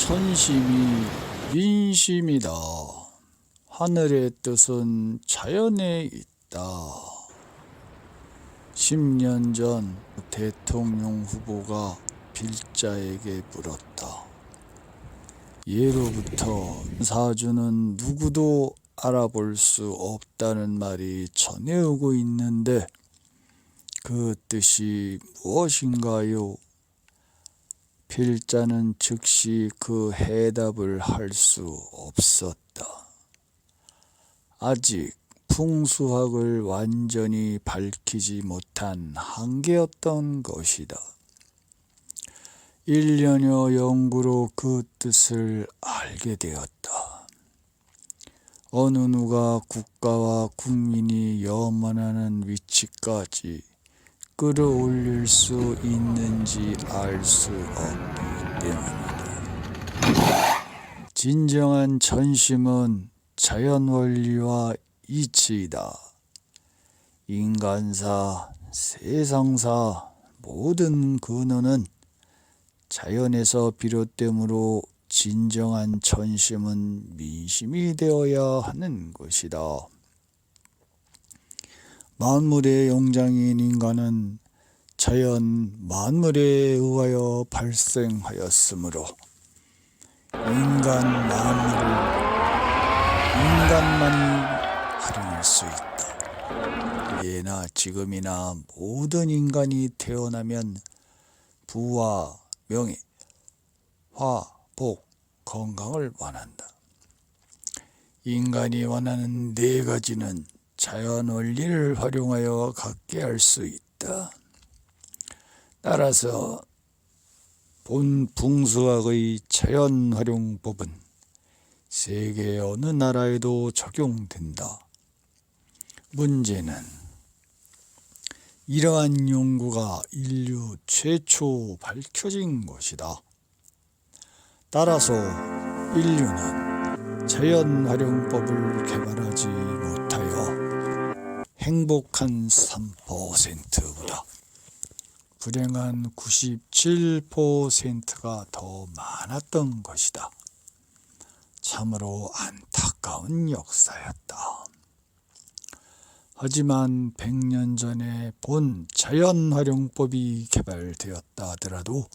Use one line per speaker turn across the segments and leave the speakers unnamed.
천심이 민심이다. 하늘의 뜻은 자연에 있다. 10년 전 대통령 후보가 빌자에게 물었다. 예로부터 사주는 누구도 알아볼 수 없다는 말이 전해오고 있는데 그 뜻이 무엇인가요? 빌자는 즉시 그 해답을 할 수 없었다. 아직 풍수학을 완전히 밝히지 못한 한계였던 것이다. 1년여 연구로 그 뜻을 알게 되었다. 어느 누가 국가와 국민이 염원하는 위치까지 끌어올릴 수 있는지 알 수 없기 때문이다. 진정한 전심은 자연원리와 이치이다. 인간사, 세상사 모든 근원은 자연에서 비롯되므로 진정한 전심은 민심이 되어야 하는 것이다. 만물의 영장인 인간은 자연 만물에 의하여 발생하였으므로 인간만이 활용할 수 있다. 예나 지금이나 모든 인간이 태어나면 부와 명예, 화, 복, 건강을 원한다. 인간이 원하는 네 가지는 자연 원리를 활용하여 갖게 할 수 있다. 따라서 본 풍수학의 자연 활용법은 세계 어느 나라에도 적용된다. 문제는 이러한 연구가 인류 최초 밝혀진 것이다. 따라서 인류는 자연 활용법을 개발하지 못하여 행복한 3%보다 불행한 97%가 더 많았던 것이다. 참으로 안타까운 역사였다. 하지만 100년 전에 본 자연활용법이 개발되었다 하더라도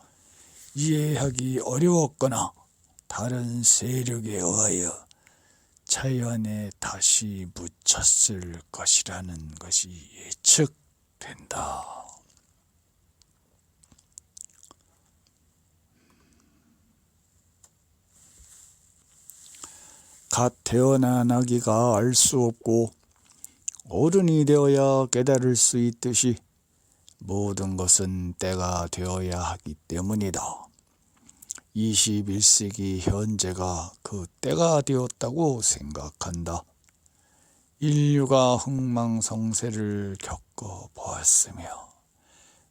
이해하기 어려웠거나 다른 세력에 의하여 자연에 다시 묻혔을 것이라는 것이 예측된다. 갓 태어난 아기가 알 수 없고 어른이 되어야 깨달을 수 있듯이 모든 것은 때가 되어야 하기 때문이다. 21세기 현재가 그 때가 되었다고 생각한다. 인류가 흥망성쇠를 겪어보았으며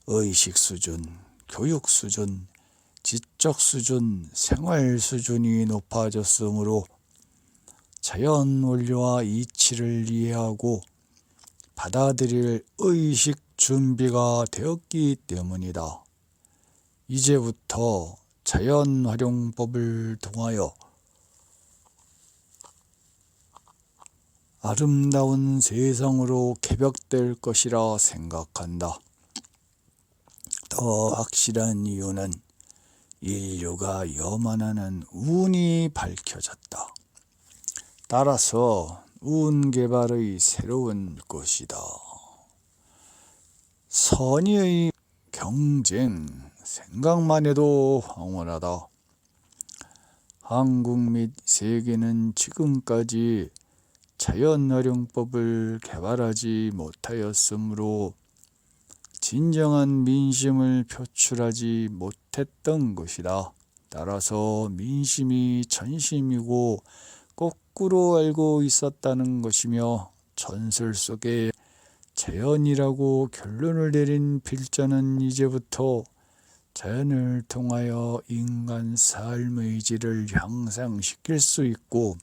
의식 수준, 교육 수준, 지적 수준, 생활 수준이 높아졌으므로 자연 원리와 이치를 이해하고 받아들일 의식 준비가 되었기 때문이다. 이제부터 자연 활용법을 통하여 아름다운 세상으로 개벽될 것이라 생각한다. 더 확실한 이유는 인류가 염원하는 운이 밝혀졌다. 따라서 운 개발의 새로운 것이다. 선의의 경쟁, 생각만 해도 황홀하다. 한국 및 세계는 지금까지 자연활용법을 개발하지 못하였으므로 진정한 민심을 표출하지 못했던 것이다. 따라서 민심이 전심이고 거꾸로 알고 있었다는 것이며 전설 속에 자연이라고 결론을 내린 빌자는 이제부터 자연을 통하여 인간 삶의 질을 향상시킬 수 있고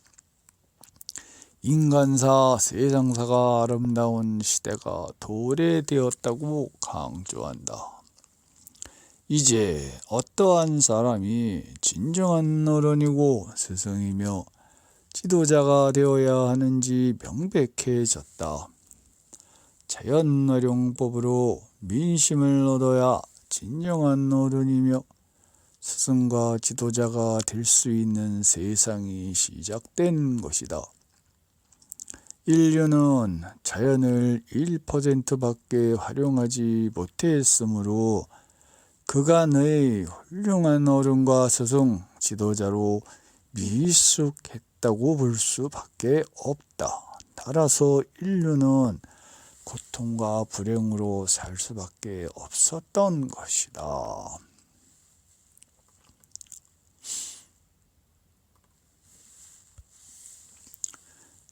인간사, 세상사가 아름다운 시대가 도래되었다고 강조한다. 이제 어떠한 사람이 진정한 어른이고 스승이며 지도자가 되어야 하는지 명백해졌다. 자연활용법으로 민심을 얻어야 진정한 어른이며 스승과 지도자가 될 수 있는 세상이 시작된 것이다. 인류는 자연을 1%밖에 활용하지 못했으므로 그간의 훌륭한 어른과 스승, 지도자로 미숙했다고 볼 수밖에 없다. 따라서 인류는 고통과 불행으로 살 수밖에 없었던 것이다.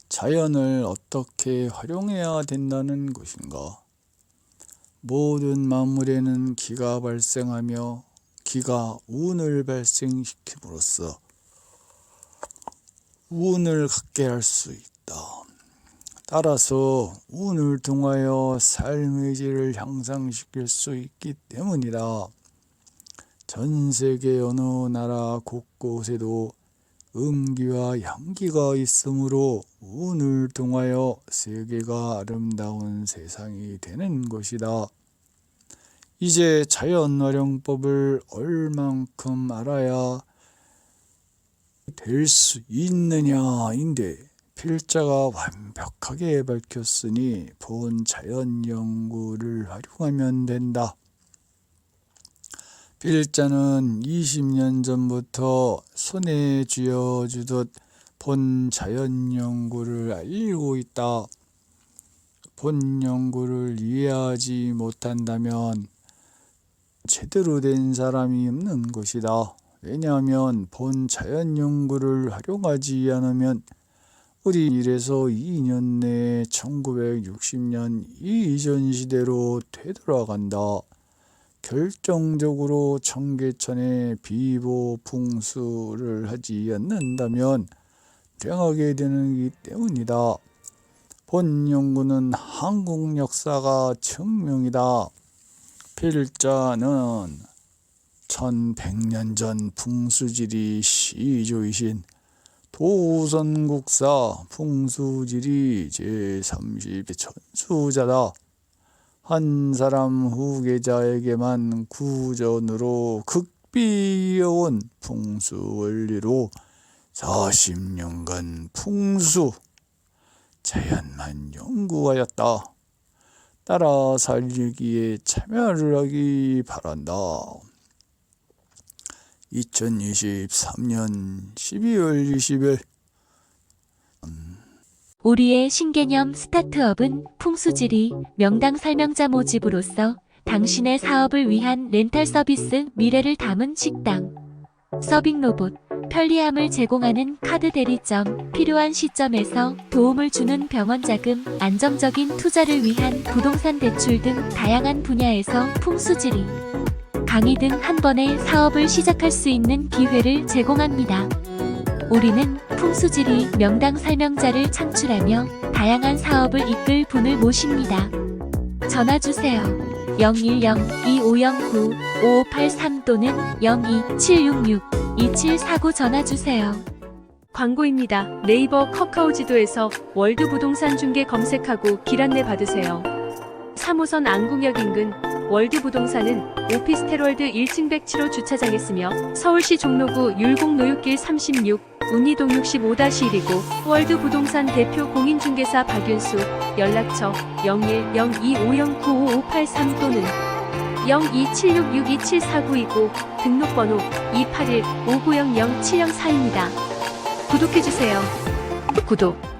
자연을 어떻게 활용해야 된다는 것인가? 모든 만물에는 기가 발생하며 기가 운을 발생시킴으로써 운을 갖게 할 수 있다. 따라서 운을 통하여 삶의 질을 향상시킬 수 있기 때문이다. 전 세계 어느 나라 곳곳에도 음기와 양기가 있으므로 운을 통하여 세계가 아름다운 세상이 되는 것이다. 이제 자연활용법을 얼만큼 알아야 될 수 있느냐인데 필자가 완벽하게 밝혔으니 본 자연연구를 활용하면 된다. 필자는 20년 전부터 손에 쥐어주듯 본 자연연구를 알리고 있다. 본 연구를 이해하지 못한다면 제대로 된 사람이 없는 것이다. 왜냐하면 본 자연연구를 활용하지 않으면 우리 1에서 2년 내에 1960년 이전 시대로 되돌아간다. 결정적으로 청계천에 비보풍수를 하지 않는다면 불행하게 되기 때문이다. 본 연구는 한국 역사가 증명이다. 필자는 1100년 전 풍수지리 시조이신 도선국사 풍수지리 제30의 전수자다. 한 사람 후계자에게만 구전으로 극비해온 풍수 원리로 40년간 풍수 자연만 연구하였다. 따라 살기에 참여를 하기 바란다. 2023년 12월 20일
우리의 신개념 스타트업은 풍수지리 명당 설명자 모집으로써 당신의 사업을 위한 렌탈 서비스 미래를 담은 식당, 서빙 로봇, 편리함을 제공하는 카드 대리점, 필요한 시점에서 도움을 주는 병원 자금, 안정적인 투자를 위한 부동산 대출 등 다양한 분야에서 풍수지리, 강의 등 한 번에 사업을 시작할 수 있는 기회를 제공합니다. 우리는 풍수지리 명당 설명자를 창출하며 다양한 사업을 이끌 분을 모십니다. 전화주세요. 010-2509-5583 또는 02-766-2749 전화주세요.
광고입니다. 네이버 카카오 지도에서 월드부동산 중개 검색하고 길 안내 받으세요. 3호선 안국역 인근 월드부동산은 오피스텔월드 1층 107호 주차장에 있으며 서울시 종로구 율곡노육길 36, 운이동 65-1이고 월드부동산 대표 공인중개사 박윤수, 연락처 01-0250-95583 또는 02-766-2749이고 등록번호 281-590-0704입니다. 구독해주세요. 구독.